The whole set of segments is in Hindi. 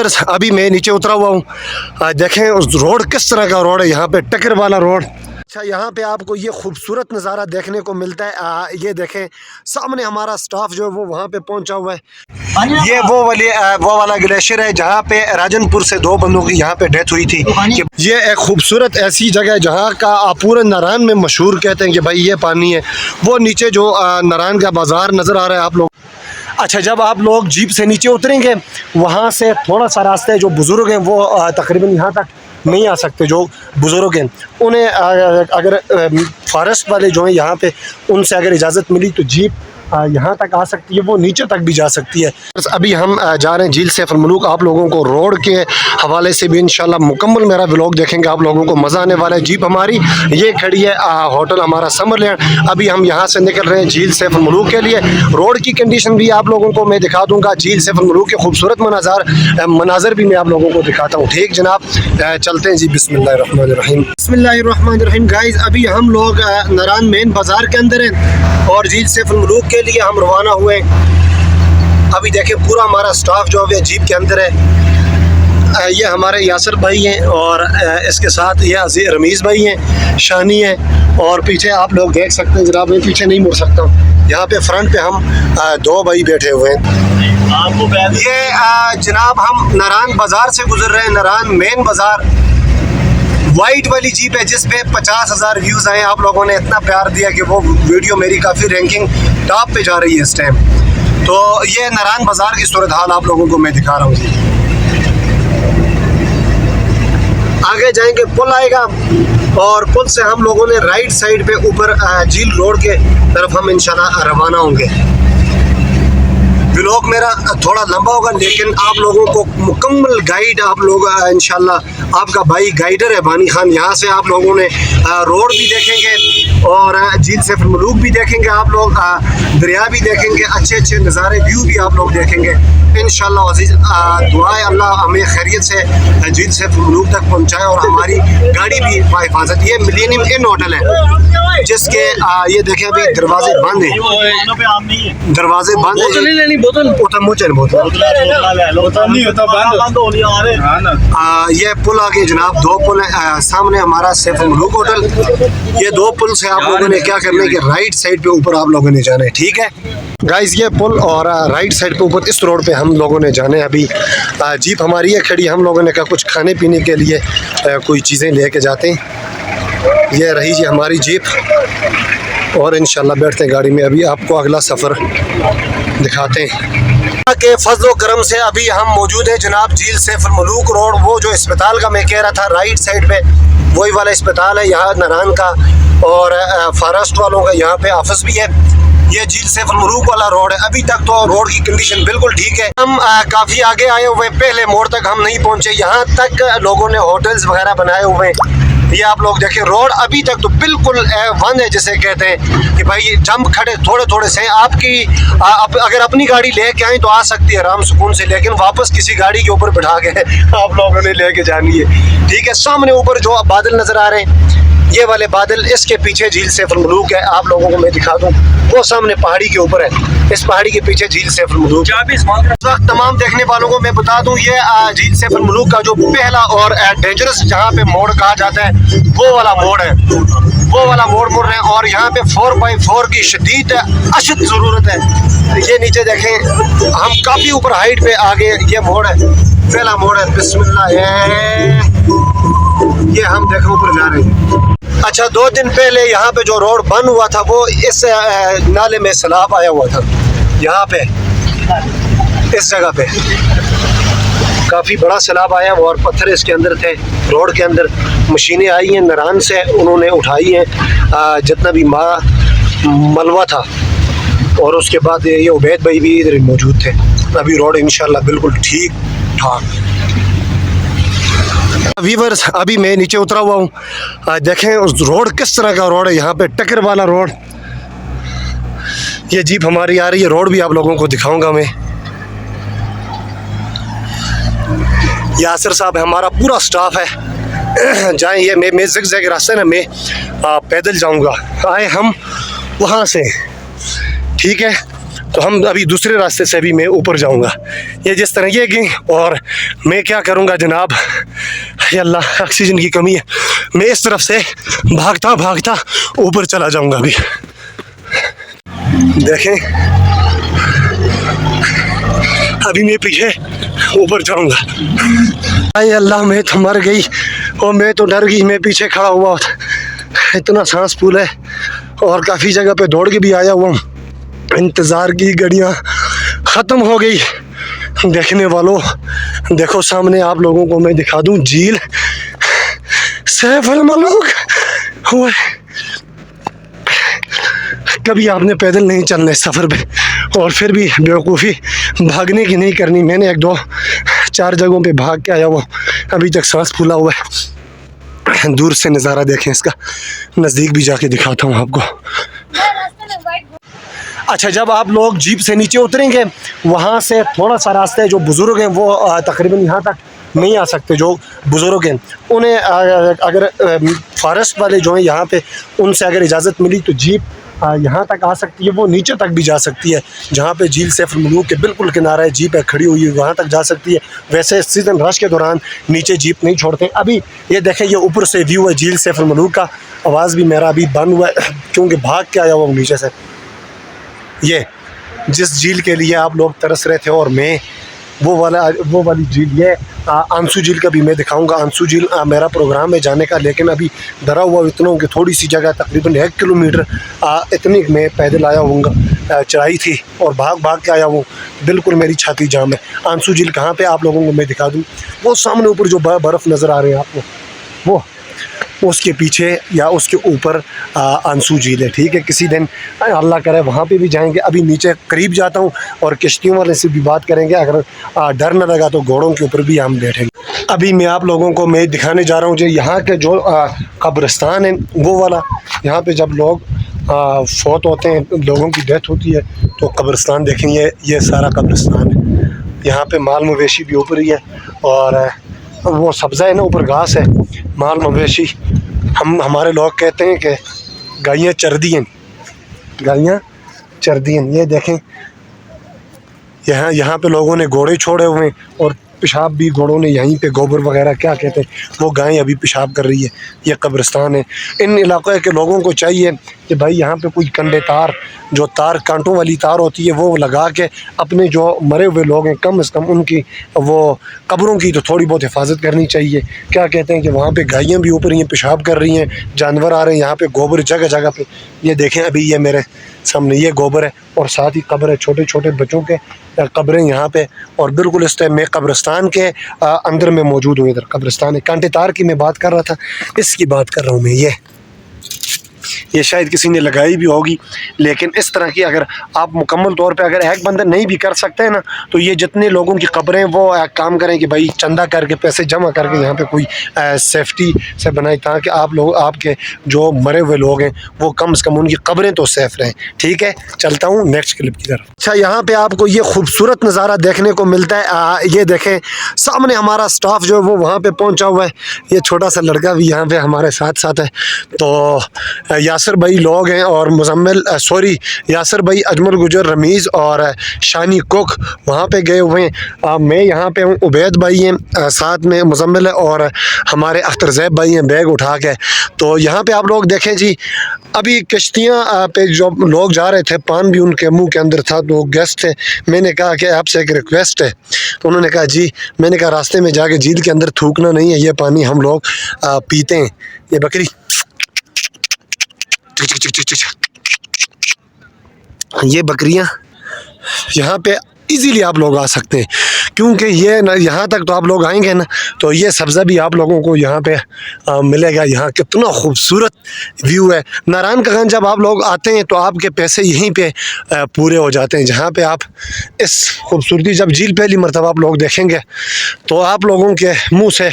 वीवर्स अभी मैं नीचे उतरा हुआ हूँ। देखें उस रोड किस तरह का रोड है, यहाँ पे टक्कर वाला रोड। अच्छा, यहाँ पे आपको ये खूबसूरत नज़ारा देखने को मिलता है। ये देखें सामने हमारा स्टाफ जो है वो वहाँ पे पहुँचा हुआ है। ये वो वाला ग्लेशियर है जहाँ पे राजनपुर से 2 बंदों की यहाँ पे डेथ हुई थी। कि ये एक खूबसूरत ऐसी जगह है जहाँ का आप पूरे नारायण में मशहूर कहते हैं कि भाई ये पानी है। वो नीचे जो नारायण का बाज़ार नज़र आ रहा है आप लोग। अच्छा, जब आप लोग जीप से नीचे उतरेंगे वहाँ से थोड़ा सा रास्ता है, जो बुज़ुर्ग हैं वो तकरीबन यहाँ तक नहीं आ सकते। जो बुज़ुर्ग हैं उन्हें अगर फॉरेस्ट वाले जो हैं यहाँ पे उनसे अगर इजाज़त मिली तो जीप यहाँ तक आ सकती है, वो नीचे तक भी जा सकती है। बस अभी हम जा रहे हैं झील सैफ मुल्क। आप लोगों को रोड के हवाले से भी इंशाल्लाह मुकम्मल मेरा व्लॉग देखेंगे, आप लोगों को मज़ा आने वाला है। जीप हमारी ये खड़ी है, होटल हमारा समरलैंड। अभी हम यहाँ से निकल रहे हैं झील सैफ मुल्क के लिए। रोड की कंडीशन भी आप लोगों को मैं दिखा दूँगा, झील सैफ मुल्क के खूबसूरत मनाजर भी मैं आप लोगों को दिखाता हूँ। ठीक जनाब, चलते हैं जी। बिस्मिल्लाहिर्रहमानिर्रहीम। गाइस अभी हम लोग नारायण मेन बाज़ार के अंदर हैं और झील सैफ मुल्क के लिए हम रवाना हुए। अभी देखें पूरा हमारा स्टाफ जो है जीप के अंदर है। ये हमारे यासर भाई हैं और इसके साथ ये रमीज़ भाई हैं, शानी है और पीछे आप लोग देख सकते हैं। जनाब मैं पीछे नहीं मुड़ सकता हूँ, यहाँ पे फ्रंट पे हम 2 भाई बैठे हुए हैं। ये जनाब हम नारायण बाज़ार से गुजर रहे हैं, नारायण मेन बाज़ार। वाइट वाली जीप है जिस पे 50,000 व्यूज़ आए। आप लोगों ने इतना प्यार दिया कि वो वीडियो मेरी काफ़ी रैंकिंग टॉप पे जा रही है इस टाइम। तो ये नारायण बाज़ार की सूरत हाल आप लोगों को मैं दिखा रहा हूँ जी। आगे जाएंगे पुल आएगा और पुल से हम लोगों ने राइट साइड पे ऊपर झील रोड के तरफ हम इंशाल्लाह रवाना होंगे। व्लॉग मेरा थोड़ा लंबा होगा लेकिन आप लोगों को मुकम्मल गाइड आप लोग इंशाल्लाह, आपका भाई गाइडर है बानी खान। यहाँ से आप लोगों ने रोड भी देखेंगे और झील सैफ मुल्क भी देखेंगे, आप लोग दरिया भी देखेंगे, अच्छे अच्छे नज़ारे व्यू भी आप लोग देखेंगे इंशाल्लाह अज़ीज़। दुआएं अल्लाह हमें खैरियत से झील सैफ मुल्क तक पहुँचाए और हमारी गाड़ी भी बाहिफाजत। ये मिलेनियम इन होटल है जिसके ये देखें अभी दरवाजे बंद हैं, दरवाजे बंद हैं। ये पुल आगे जनाब 2 पुल है, सामने हमारा सैफ मुल्क होटल। ये 2 पुल से आप लोगों ने क्या करना है कि राइट साइड पे ऊपर आप लोगों ने जाना है। ठीक है गाइस, ये पुल और राइट साइड पे ऊपर इस रोड पे हम लोगों ने जाना है। अभी जीप हमारी है खड़ी, हम लोगों ने कहा कुछ खाने पीने के लिए कोई चीज़ें लेके जाते हैं। ये रही जी हमारी जीप और इंशाल्लाह बैठते हैं गाड़ी में। अभी आपको अगला सफ़र दिखाते हैं के फजलो करम से। अभी हम मौजूद हैं जनाब झील सैफ मुल्क रोड, वो जो अस्पताल का मैं कह रहा था राइट साइड पे वही वाला अस्पताल है यहाँ नारायण का, और फॉरेस्ट वालों का यहाँ पे ऑफिस भी है। ये झील सैफ मुल्क वाला रोड है। अभी तक तो रोड की कंडीशन बिल्कुल ठीक है। हम काफ़ी आगे आए हुए, पहले मोड़ तक हम नहीं पहुँचे, यहाँ तक लोगों ने होटल्स वगैरह बनाए हुए हैं। ये आप लोग देखें रोड अभी तक तो बिल्कुल बंद है, जिसे कहते हैं कि भाई जंप खड़े थोड़े थोड़े से। आपकी अगर अपनी गाड़ी लेके आए तो आ सकती है आराम सुकून से, लेकिन वापस किसी गाड़ी के ऊपर बिठा के आप लोगों ने लेके जानी है। ठीक है, सामने ऊपर जो बादल नज़र आ रहे हैं ये वाले बादल, इसके पीछे झील सैफ मुल्क है। आप लोगों को मैं दिखा दूं, वो सामने पहाड़ी के ऊपर है, इस पहाड़ी के पीछे झील सैफ मुल्क। इस वक्त तमाम देखने वालों को मैं बता दूं, ये झील सैफ मुल्क का जो पहला और डेंजरस जहां पे मोड़ कहा जाता है वो वाला मोड़ है, वो वाला मोड़ मुड़ रहे हैं। और यहाँ पे 4x4 की शदीद अशद ज़रूरत है। ये नीचे देखें, हम काफ़ी ऊपर हाइट पे आगे, ये मोड़ है, पहला मोड़ है। बिस्मिल्लाह, ये हम देखें ऊपर जा रहे हैं। अच्छा, 2 दिन पहले यहाँ पे जो रोड बंद हुआ था वो इस नाले में सैलाब आया हुआ था। यहाँ पे इस जगह पे काफ़ी बड़ा सैलाब आया और पत्थर इसके अंदर थे। रोड के अंदर मशीनें आई हैं नारायण से, उन्होंने उठाई हैं जितना भी मलबा था, और उसके बाद ये उबैद भाई भी इधर मौजूद थे। अभी रोड इंशाल्लाह बिल्कुल ठीक ठाक। वीवर्स अभी मैं नीचे उतरा हुआ हूँ। देखें उस रोड किस तरह का रोड है, यहाँ पे टक्कर वाला रोड। ये जीप हमारी आ रही है, रोड भी आप लोगों को दिखाऊंगा मैं। यासर साहब है, हमारा पूरा स्टाफ है। जाएं, ये मैं ज़िगज़ैग रास्ते ना मैं पैदल जाऊंगा। आए हम वहाँ से, ठीक है, तो हम अभी दूसरे रास्ते से भी मैं ऊपर जाऊंगा। ये जिस तरह ये गई और मैं क्या करूंगा जनाब, या अल्लाह ऑक्सीजन की कमी है, मैं इस तरफ से भागता भागता ऊपर चला जाऊंगा। अभी देखें, अभी मैं पीछे ऊपर जाऊंगा। अरे अल्लाह, मैं तो मर गई और मैं तो डर गई। मैं पीछे खड़ा हुआ, इतना सांस फूल है और काफ़ी जगह पे दौड़ के भी आया हुआ हूँ। इंतज़ार की घड़ियाँ ख़त्म हो गई। देखने वालों, देखो सामने आप लोगों को मैं दिखा दूँ झील सैफ अल मलूक। कभी आपने पैदल नहीं चलना इस सफ़र पे, और फिर भी बेवकूफ़ी भागने की नहीं करनी। मैंने 1-2-4 जगहों पे भाग के आया हुआ, अभी तक सांस फूला हुआ है। दूर से नज़ारा देखें इसका, नज़दीक भी जाके दिखाता हूँ आपको। अच्छा, जब आप लोग जीप से नीचे उतरेंगे, वहाँ से थोड़ा सा रास्ता है, जो बुज़ुर्ग हैं वो तकरीबन यहाँ तक नहीं आ सकते। जो बुज़ुर्ग हैं उन्हें अगर फॉरेस्ट वाले जो हैं यहाँ पे, उनसे अगर इजाज़त मिली तो जीप यहाँ तक आ सकती है। वो नीचे तक भी जा सकती है, जहाँ पे झील सैफ अल मलूक के बिल्कुल किनारा है, जीप है खड़ी हुई है, वहाँ तक जा सकती है। वैसे सीज़न रश के दौरान नीचे जीप नहीं छोड़ते। अभी ये देखें, ये ऊपर से व्यू है झील सैफ अल मलूक का। आवाज़ भी मेरा अभी बंद हुआ है क्योंकि भाग के आया हुआ हूँ नीचे से। ये जिस झील के लिए आप लोग तरस रहे थे, और मैं वो वाली झील, ये आंसू झील का भी मैं दिखाऊंगा। आंसू झील मेरा प्रोग्राम है जाने का, लेकिन अभी डरा हुआ इतना हूँ कि थोड़ी सी जगह तकरीबन 1 किलोमीटर इतनी मैं पैदल आया हूँगा, चढ़ाई थी और भाग भाग के आया हूँ। बिल्कुल मेरी छाती जाम है। आंसू झील कहाँ पे आप लोगों को मैं दिखा दूँ, वो सामने ऊपर जो बर्फ़ नज़र आ रहे हैं आपको, वो उसके पीछे या उसके ऊपर आंसू झील है। ठीक है, किसी दिन अल्लाह करे वहाँ पे भी जाएंगे। अभी नीचे करीब जाता हूँ और किश्तियों वाले से भी बात करेंगे। अगर डर न लगा तो घोड़ों के ऊपर भी हम बैठेंगे। अभी मैं आप लोगों को मैं दिखाने जा रहा हूँ जो यहाँ के जो कब्रिस्तान है, वो वाला। यहाँ पे जब लोग फौत होते हैं, लोगों की डेथ होती है, तो कब्रिस्तान देखेंगे, ये सारा कब्रिस्तान है। यहाँ पे माल मवेशी भी ऊपर ही है, और वो सब्ज़ा है ना, ऊपर घास है। माल मवेशी, हमारे लोग कहते हैं कि गायें चरदियन, गायें चरदियन। ये देखें, यहाँ पे लोगों ने घोड़े छोड़े हुए हैं, और पेशाब भी घोड़ों ने यहीं पे, गोबर वगैरह क्या कहते हैं, वो गायें अभी पेशाब कर रही है। ये कब्रिस्तान है। इन इलाक़ों के लोगों को चाहिए कि भाई यहाँ पे कोई कंडे तार, जो तार कांटों वाली तार होती है, वो लगा के अपने जो मरे हुए लोग हैं, कम से कम उनकी वो कब्रों की तो थोड़ी बहुत हिफाजत करनी चाहिए। क्या कहते हैं कि वहाँ पे गायें भी ऊपर ही पेशाब कर रही हैं, जानवर आ रहे हैं यहाँ पे, गोबर जगह जगह पे। ये देखें, अभी ये मेरे सामने ये गोबर है, और साथ ही कब्र है, छोटे छोटे बच्चों के कब्रें यहाँ पे। और बिल्कुल इस टाइम मैं कब्रिस्तान के अंदर में मौजूद हूँ। इधर कब्रिस्तान है। कांटे तार की मैं बात कर रहा था, इसकी बात कर रहा हूँ मैं। ये शायद किसी ने लगाई भी होगी, लेकिन इस तरह की अगर आप मुकम्मल तौर पे अगर एक बंदा नहीं भी कर सकते हैं ना, तो ये जितने लोगों की कब्रें, वो काम करें कि भाई चंदा करके, पैसे जमा करके यहाँ पे कोई सेफ्टी से बनाए, ताकि आप लोग, आपके जो मरे हुए लोग हैं, वो कम से कम उनकी कब्रें तो सेफ रहें। ठीक है, चलता हूँ नेक्स्ट क्लिप की तरफ। अच्छा, यहाँ पे आपको ये खूबसूरत नज़ारा देखने को मिलता है। ये देखें, सामने हमारा स्टाफ जो है वो वहाँ पे पहुँचा हुआ है। ये छोटा सा लड़का भी यहाँ पे हमारे साथ साथ है। तो यासर भाई लोग हैं, और यासर भाई, अजमल गुजर, रमीज़ और शानी कुक वहाँ पे गए हुए हैं। मैं यहाँ पे हूँ, उबैद भाई हैं, साथ में मुजम्मिल है, और हमारे अख्तर ज़ैब भाई हैं बैग उठा के। तो यहाँ पे आप लोग देखें जी, अभी किश्तियाँ पे जो लोग जा रहे थे, पान भी उनके मुंह के अंदर था, तो गेस्ट थे। मैंने कहा कि आपसे एक रिक्वेस्ट है, तो उन्होंने कहा जी। मैंने कहा रास्ते में जाके झील के अंदर थूकना नहीं है, ये पानी हम लोग पीते हैं। ये बकरी, ये बकरियां यहाँ पे इजीली आप लोग आ सकते हैं, क्योंकि ये ना, यहाँ तक तो आप लोग आएंगे ना, तो ये सब्ज़ा भी आप लोगों को यहाँ पे मिलेगा। यहाँ कितना खूबसूरत व्यू है। नारायण का गंज जब आप लोग आते हैं तो आपके पैसे यहीं पे पूरे हो जाते हैं। जहाँ पे आप इस खूबसूरती, जब झील पहली मरतबा आप लोग देखेंगे तो आप लोगों के मुंह से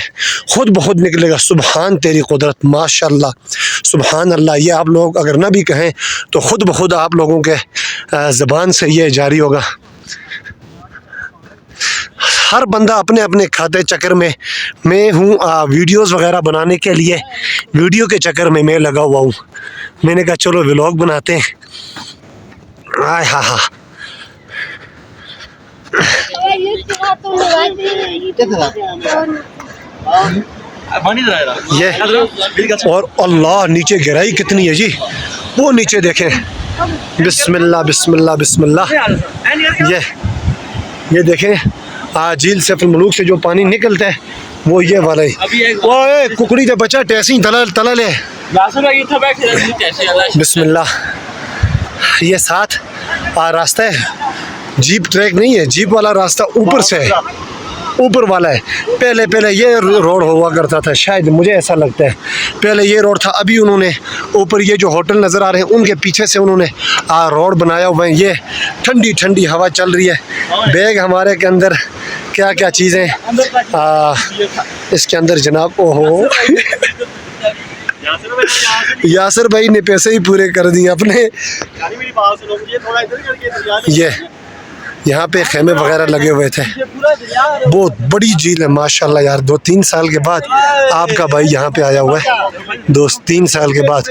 खुद ब खुद निकलेगा, सुबहान तेरी कुदरत, माशाल्लाह, सुबहान अल्लाह। ये आप लोग अगर ना भी कहें तो खुद ब खुद आप लोगों के ज़बान से ये जारी होगा। हर बंदा अपने अपने खाते चक्कर में, मैं हूँ वीडियोस वगैरह बनाने के लिए, वीडियो के चक्कर में मैं लगा हुआ हूँ। मैंने कहा चलो व्लॉग बनाते हैं। आय हा हा, ये और अल्लाह नीचे गहराई कितनी है जी, वो नीचे देखें। बिस्मिल्लाह बिस्मिल्लाह बिस्मिल्लाह। ये देखें झील सैफुल मुलूक से जो पानी निकलता है वो ये वाला ही। ओए कुकड़ी दे बच्चा टैसी तला ले। बिस्मिल्लाह। ये साथ रास्ता है, जीप ट्रैक नहीं है, जीप वाला रास्ता ऊपर से है, ऊपर वाला है। पहले ये रोड हुआ करता था, शायद मुझे ऐसा लगता है पहले ये रोड था। अभी उन्होंने ऊपर ये जो होटल नज़र आ रहे हैं उनके पीछे से उन्होंने रोड बनाया हुआ है। ये ठंडी ठंडी हवा चल रही है। बैग हमारे के अंदर क्या क्या चीज़ें इसके अंदर जनाब। ओहो यासिर भाई ने पैसे ही पूरे कर दिए अपने। ये यहाँ पे खेमे वगैरह लगे हुए थे। बहुत बड़ी झील है माशाल्लाह यार। 2-3 साल के बाद आपका भाई यहाँ पे आया हुआ है। 2-3 साल के बाद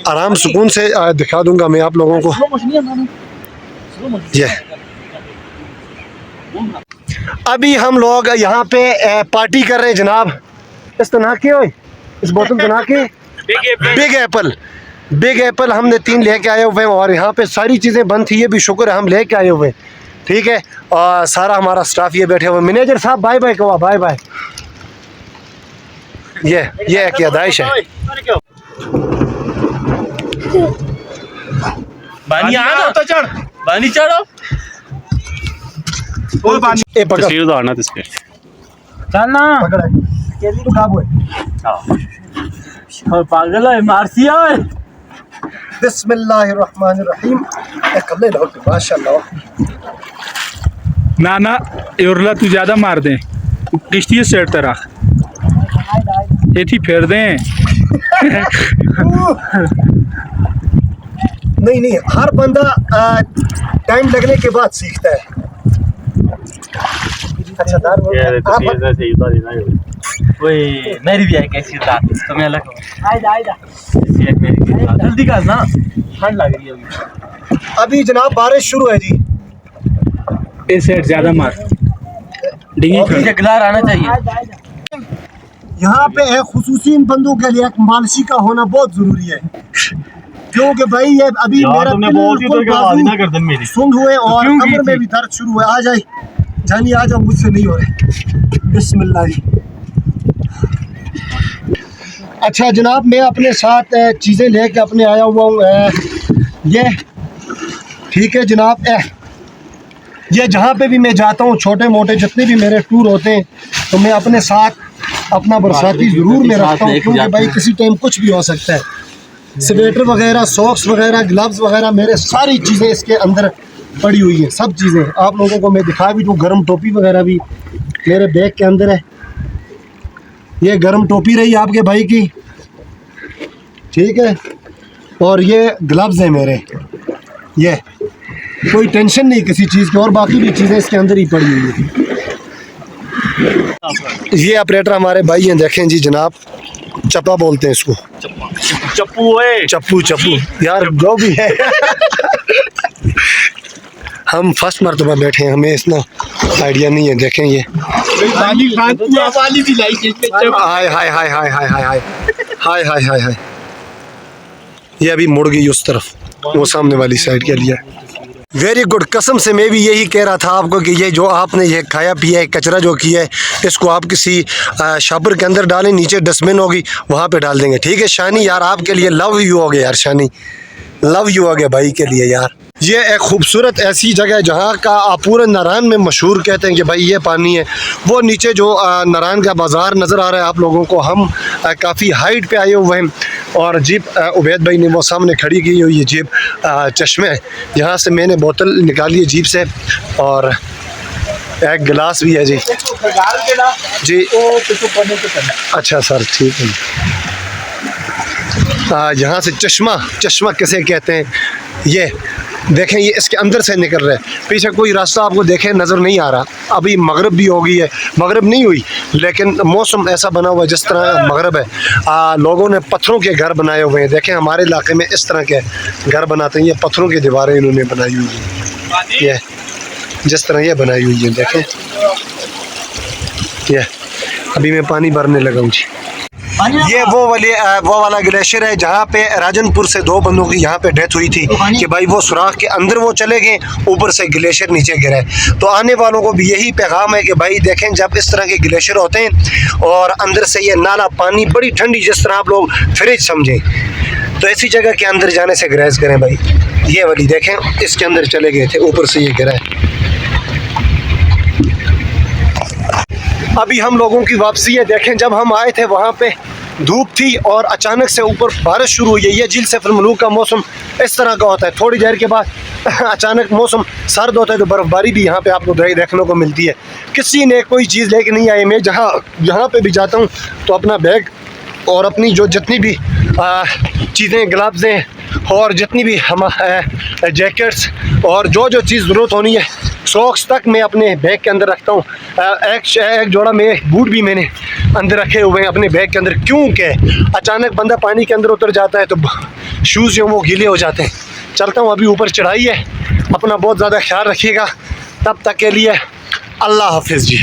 आराम सुकून से दिखा दूंगा मैं आप लोगों को। ये अभी हम लोग यहाँ पे पार्टी कर रहे हैं जनाब। इस तरह के हो इस बोतल बना के बिग एप्पल हमने 3 लेके आए हुए हैं और यहाँ पे सारी चीज़ें बंद थी। ये भी शुक्र है हम लेके आए हुए, ठीक है। और सारा हमारा स्टाफ ये बैठे हुए। मैनेजर साहब बाय बाय कहो, बाय बाय। ये क्या दाइश है। बानी आ तो चढ़, बानी चढ़ो। ए पकड़ तस्वीर तो आना इसके। चल ना पकड़ केली तो काबू है। और पागल है मारसिया है। बिस्मिल्लाहिर्रहमानिर्रहीम। कल्ले लौट माशाल्लाह। ना योरला तू ज़्यादा मार दें, किश्ती सेट तरह एथी फेर दें। नहीं हर बंदा टाइम लगने के बाद सीखता है। अच्छा ओए मेरी भी है कैसी रात तो मैं अलग जल्दी कर ना, ठंड लग रही है अभी जनाब। बारिश शुरू है जी। ए सेट ज़्यादा मार डिंगी जगलार आना चाहिए। यहाँ पे एक खुसूसी इन बंदों के लिए एक मालशी का होना बहुत जरूरी है, क्योंकि भाई ये अभी मेरा सुन हुए और कमर में भी दर्द शुरू हुआ। आ जाए जानी, आ जाओ, मुझसे नहीं हो रहे। बिस्मिल्लाह। अच्छा जनाब, मैं अपने साथ चीज़ें लेके अपने आया हुआ हूँ। ये ठीक है जनाब। ये जहाँ पे भी मैं जाता हूँ, छोटे मोटे जितने भी मेरे टूर होते हैं, तो मैं अपने साथ अपना बरसाती ज़रूर में रखता हूँ, क्योंकि भाई किसी टाइम कुछ भी हो सकता है। स्वेटर वगैरह, सॉक्स वगैरह, ग्लव्स वगैरह, मेरे सारी चीज़ें इसके अंदर पड़ी हुई हैं। सब चीज़ें आप लोगों को मैं दिखा भी दूँ। गर्म टोपी वगैरह भी मेरे बैग के अंदर है। ये गर्म टोपी रही आपके भाई की, ठीक है। और ये ग्लव्स हैं मेरे। ये कोई टेंशन नहीं किसी चीज़ की। और बाकी भी चीज़ें इसके अंदर ही पड़ी हुई हैं। ये ऑपरेटर हमारे भाई हैं, देखें जी जनाब। चप्पा बोलते हैं इसको, चप्पू यार जो भी है। हम फर्स्ट मरतबा बैठे हैं, हमें इतना आइडिया नहीं है। देखें ये हाय हाय हाय हाय हाय हाय हाय हाय हाय हाय हाय। ये अभी मुड़ गई उस तरफ, वो सामने वाली साइड के लिए। Very good. कसम से मैं भी यही कह रहा था आपको कि ये जो आपने ये खाया पिया है, कचरा जो किया है, इसको आप किसी शॉपर के अंदर डालें, नीचे डस्टबिन होगी वहाँ पे डाल देंगे, ठीक है। शानी यार आपके लिए लव यू हो गया यार, शानी लव यू हो गया भाई के लिए यार। ये एक खूबसूरत ऐसी जगह है जहाँ का पूरे नारायण में मशहूर कहते हैं कि भाई ये पानी है। वो नीचे जो नारायण का बाज़ार नज़र आ रहा है आप लोगों को, हम काफ़ी हाइट पे आए हुए हैं। और जीप उबैद भाई ने वो सामने खड़ी की हुई है जीप चश्मे, यहाँ से मैंने बोतल निकाली है जीप से, और एक गिलास भी है जी। जी अच्छा सर, ठीक है। यहाँ से चश्मा किसे कहते हैं, ये देखें, ये इसके अंदर से निकल रहा है। पीछे कोई रास्ता आपको देखें नज़र नहीं आ रहा। अभी मगरिब भी हो गई है, मगरिब नहीं हुई लेकिन मौसम ऐसा बना हुआ है जिस तरह मगरिब है। लोगों ने पत्थरों के घर बनाए हुए हैं। देखें हमारे इलाके में इस तरह के घर बनाते हैं, ये पत्थरों की दीवारें इन्होंने बनाई हुई हैं, ये जिस तरह ये बनाई हुई है देखें। ये अभी मैं पानी भरने लगा हूँ जी। ये वो वाला ग्लेशियर है जहाँ पे राजनपुर से 2 बंदों की यहाँ पे डेथ हुई थी कि भाई वो सुराख के अंदर वो चले गए, ऊपर से ग्लेशियर नीचे गिरा है। तो आने वालों को भी यही पैगाम है कि भाई देखें, जब इस तरह के ग्लेशियर होते हैं और अंदर से ये नाला पानी बड़ी ठंडी, जिस तरह आप लोग फ्रिज समझें, तो ऐसी जगह के अंदर जाने से ग्रेज करें भाई। ये वाली देखें, इसके अंदर चले गए थे, ऊपर से ये गिरा है। अभी हम लोगों की वापसी है। देखें, जब हम आए थे वहाँ पे धूप थी और अचानक से ऊपर बारिश शुरू हुई है। ये झील सैफुल मलूक का मौसम इस तरह का होता है, थोड़ी देर के बाद अचानक मौसम सर्द होता है तो बर्फ़बारी भी यहाँ पे आपको देखने को मिलती है। किसी ने कोई चीज़ लेके नहीं आई। मैं यहाँ पे भी जाता हूँ तो अपना बैग और अपनी जो जितनी भी चीज़ें, ग्लव्स और जितनी भी हम जैकेट्स और जो चीज़ ज़रूरत होनी है, सॉक्स तक मैं अपने बैग के अंदर रखता हूँ। एक जोड़ा में बूट भी मैंने अंदर रखे हुए हैं अपने बैग के अंदर, क्योंकि अचानक बंदा पानी के अंदर उतर जाता है तो शूज़ जो वो गीले हो जाते हैं। चलता हूँ, अभी ऊपर चढ़ाई है। अपना बहुत ज़्यादा ख्याल रखिएगा। तब तक के लिए अल्लाह हाफिज़ जी।